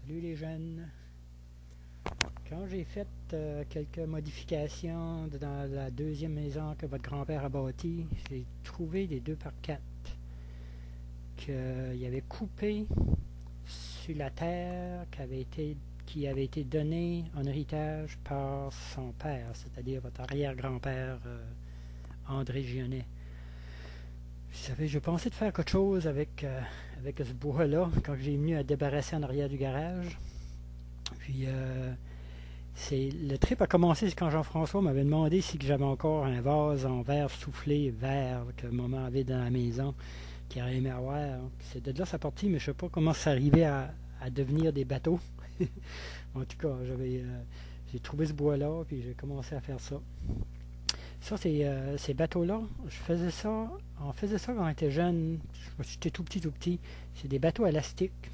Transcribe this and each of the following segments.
Salut les jeunes. Quand j'ai fait quelques modifications dans la deuxième maison que votre grand-père a bâtie, j'ai trouvé des 2x4 qu'il avait coupé sur la terre qui avait été donnée en héritage par son père, c'est-à-dire votre arrière-grand-père André Gionnet. Je pensais de faire quelque chose avec ce bois-là quand j'ai venu à débarrasser en arrière du garage. Puis le trip a commencé quand Jean-François m'avait demandé si j'avais encore un vase en verre soufflé vert que maman avait dans la maison qu'il aurait aimé avoir. C'est de là sa partie, mais je ne sais pas comment ça arrivait à devenir des bateaux. En tout cas, j'ai trouvé ce bois-là, puis j'ai commencé à faire ça. Ça, ces bateaux-là, on faisait ça quand on était jeune. J'étais tout petit. C'est des bateaux élastiques.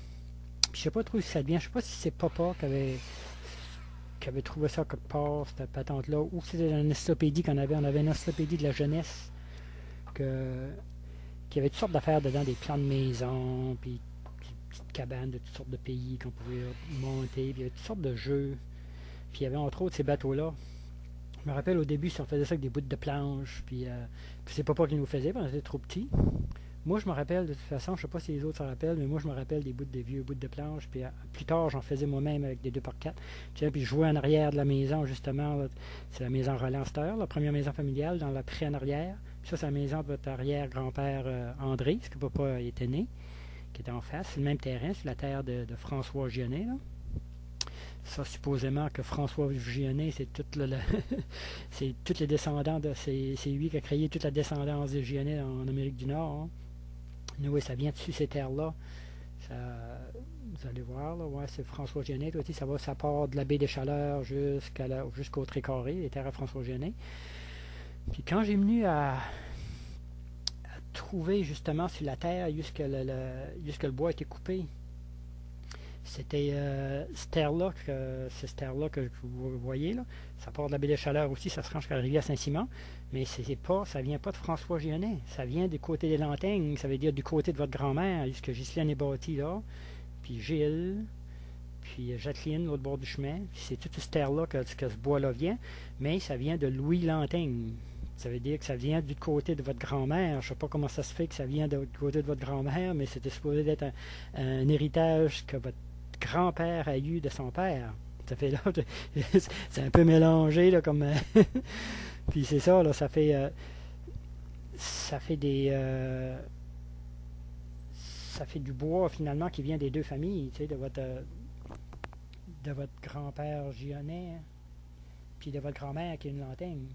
Puis je sais pas trop si ça devient. Je sais pas si c'est papa qui avait trouvé ça quelque part, cette patente-là, ou si c'était une encyclopédie qu'on avait. On avait une encyclopédie de la jeunesse qui avait toutes sortes d'affaires dedans, des plans de maison, puis des petites cabanes de toutes sortes de pays qu'on pouvait monter, puis il y avait toutes sortes de jeux. Puis il y avait entre autres ces bateaux-là. Je me rappelle au début, si on faisait ça avec des bouts de planche, puis c'est papa qui nous faisait, parce qu'on était trop petits. Moi, je me rappelle, de toute façon, je ne sais pas si les autres s'en rappellent, mais moi, je me rappelle des vieux bouts de planche, puis plus tard, j'en faisais moi-même avec des 2x4. Puis je jouais en arrière de la maison, justement, là, c'est la maison Roland-Steur, la première maison familiale, dans la pré en arrière. Puis ça, c'est la maison de votre arrière-grand-père André, parce que papa était né, qui était en face. C'est le même terrain, c'est la terre de François Gionnet, là. Ça, supposément que François Gionnet, c'est c'est tous les descendants c'est lui qui a créé toute la descendance de Gionnet en Amérique du Nord. Hein. Oui, ça vient dessus ces terres-là. Vous allez voir, là, ouais, c'est François Gionnet. Ça part de la baie des Chaleurs jusqu'au Trécarré, les terres à François Gionnet. Puis quand j'ai venu à trouver justement sur la terre jusque le bois a été coupé, c'était cette terre-là que vous voyez là. Ça part de la baie des Chaleurs aussi, ça se range jusqu'à la rivière Saint-Simon, mais ça vient pas de François Gionnet, ça vient du côté des Lantaignes, ça veut dire du côté de votre grand-mère, jusque Ghislaine est bâtie là, puis Gilles, puis Jacqueline, l'autre bord du chemin, puis c'est toute cette terre-là que ce bois-là vient, mais ça vient de Louis Lantaigne. Ça veut dire que ça vient du côté de votre grand-mère. Je ne sais pas comment ça se fait que ça vient du côté de votre grand-mère, mais c'était supposé être un héritage que votre grand-père a eu de son père. Ça fait là, c'est un peu mélangé là comme. Puis c'est ça là, ça fait ça fait du bois finalement qui vient des deux familles, tu sais, de votre grand-père Gionnet, puis de votre grand-mère qui est une Lantaigne.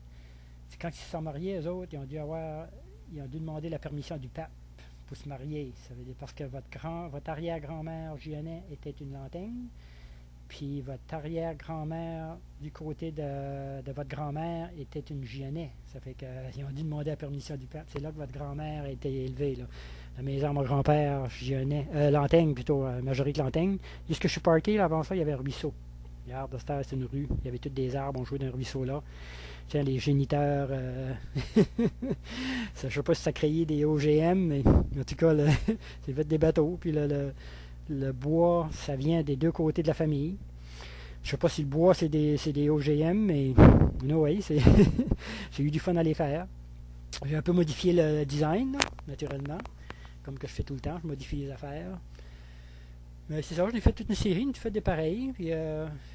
C'est quand ils se sont mariés, eux autres, ils ont dû demander la permission du pape pour se marier. Ça veut dire parce que votre arrière-grand-mère Gionnet était une Lantaigne, puis votre arrière-grand-mère du côté de votre grand-mère était une Gionnet. Ça fait qu'ils ont dû demander la permission du pape. C'est là que votre grand-mère a été élevée, là. La maison de mon grand-père Gionnet, Lantaigne plutôt, Majorique Lantaigne. Jusque je suis parké, là, avant ça, il y avait un ruisseau. Regarde, c'est une rue. Il y avait tous des arbres, on jouait dans un ruisseau là. Tiens, les géniteurs, je ne sais pas si ça créait des OGM, mais en tout cas, c'est fait des bateaux. Puis le bois, ça vient des deux côtés de la famille. Je ne sais pas si le bois, c'est des OGM, mais oui, j'ai eu du fun à les faire. J'ai un peu modifié le design, naturellement, comme que je fais tout le temps, je modifie les affaires. Mais c'est ça, j'ai fait toute une série, j'ai fait des pareils, puis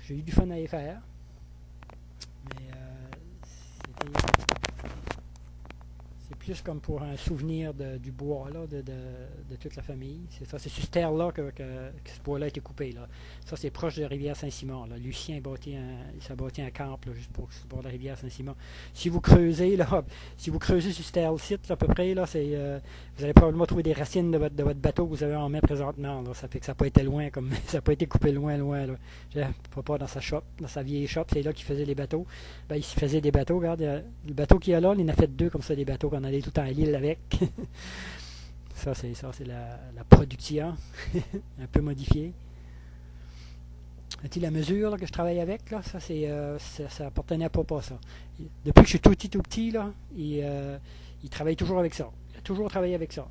j'ai eu du fun à les faire. Mais c'est plus comme pour un souvenir du bois là, de toute la famille. C'est ça, c'est sur cette terre-là que ce bois-là a été coupé. Là. Ça, c'est proche de la rivière Saint-Simon. Là. Lucien s'est bâti un camp là, juste pour bord de la rivière Saint-Simon. Si vous creusez sur cette terre-ci, à peu près, là, vous allez probablement trouver des racines de votre bateau que vous avez en main présentement. Là. Ça fait que ça n'a pas été loin, comme ça n'a pas été coupé loin. Là. Papa dans sa vieille shop, c'est là qu'il faisait les bateaux. Ben, il se faisait des bateaux. Regarde, le bateau qu'il y a là, il en a fait deux comme ça, des bateaux qu'on allait tout le temps à l'île avec. ça, c'est la production, un peu modifiée. La mesure là, que je travaille avec, là, ça appartenait à papa, ça. Depuis que je suis tout petit, là, il travaille toujours avec ça. Il a toujours travaillé avec ça.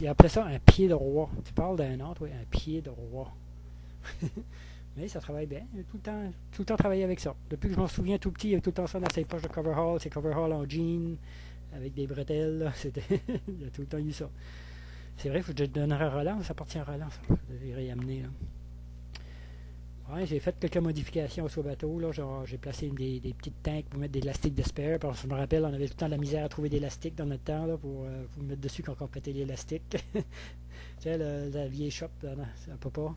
Il appelait ça un pied de roi. Tu parles d'un autre, oui, un pied de roi. Mais ça travaille bien. J'ai tout le temps travaillé avec ça. Depuis que je m'en souviens tout petit, il y avait tout le temps ça dans ses poches de coverall. Ses coveralls en jean, avec des bretelles. Là. C'était il y a tout le temps eu ça. C'est vrai, il faut que je donnerais un Roland. Ça appartient à Roland, ça. Je vais réamener. Là. Ouais, j'ai fait quelques modifications sur le bateau. Là. Genre, j'ai placé des petites tanks pour mettre des élastiques de spare. Parce que je me rappelle, on avait tout le temps de la misère à trouver des élastiques dans notre temps là, pour mettre dessus quand on pétait l'élastique. Tu sais, la vieille shop, là, ça peut pas.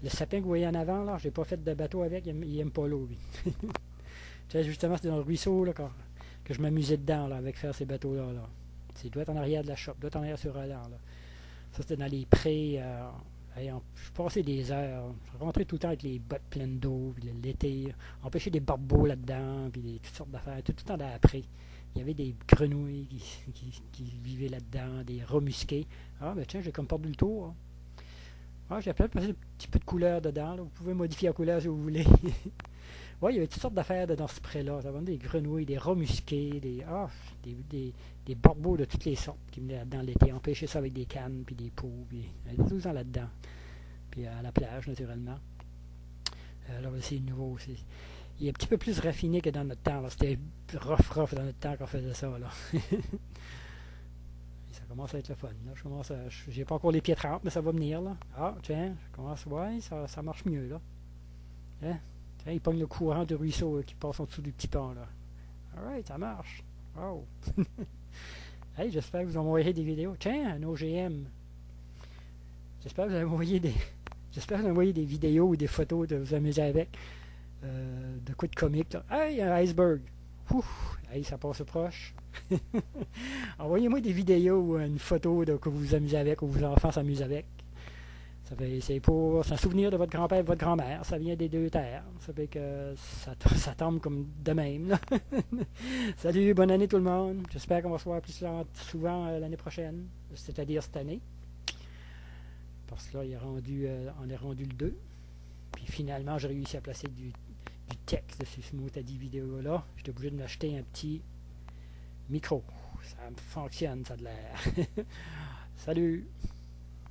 Le sapin que vous voyez en avant, là, j'ai pas fait de bateau avec, il aime pas l'eau, lui. Tu sais, justement, c'était dans le ruisseau là, que je m'amusais dedans là, avec faire ces bateaux-là. Là. C'est doit être en arrière de la shop, doit être en arrière sur Roland. Là. Ça, c'était dans les prés. Je passais des heures. Je rentrais tout le temps avec les bottes pleines d'eau, puis l'été. On pêchait des barbeaux là-dedans, puis toutes sortes d'affaires. Tout le temps d'après. Il y avait des grenouilles qui vivaient là-dedans, des rats musqués. Ah, ben tiens, j'ai comme perdu le tour. Hein. Ah, j'ai peut-être passé un petit peu de couleur dedans. Là. Vous pouvez modifier la couleur si vous voulez. Ouais, il y avait toutes sortes d'affaires dans ce pré-là. Ça des grenouilles, des rats musqués, des barbeaux de toutes les sortes qui venaient là-dedans l'été. On pêchait ça avec des cannes, puis des pots, puis il y avait tout le temps là-dedans. Puis à la plage, naturellement. Là, c'est nouveau. Il est un petit peu plus raffiné que dans notre temps. C'était rough dans notre temps qu'on faisait ça. Là. Ça commence à être le fun. Là. J'ai pas encore les pieds trempes, mais ça va venir. Là. Ah, tiens, je commence. Ouais, ça marche mieux. Là. Hein? Tiens, il pogne le courant du ruisseau qui passe en dessous du petit pont. Là. Alright, ça marche. Wow. Hey, j'espère que vous envoyez des vidéos. Tiens, un OGM. J'espère que vous envoyez des vidéos ou des photos de vous amuser avec. De quoi de comique. Là. Hey, un iceberg. Ouf, hey, ça passe proche. Envoyez-moi des vidéos ou une photo que vous vous amusez avec ou vos enfants s'amusent avec. C'est un souvenir de votre grand-père et de votre grand-mère. Ça vient des deux terres. Ça fait que ça tombe comme de même. Là. Salut, bonne année tout le monde. J'espère qu'on va se voir plus souvent l'année prochaine, c'est-à-dire cette année. Parce que là, on est rendu le 2. Puis finalement, j'ai réussi à placer du texte sur ce mot-à-dit vidéo-là. J'étais obligé de m'acheter un petit micro. Ça fonctionne, ça a de l'air. Salut!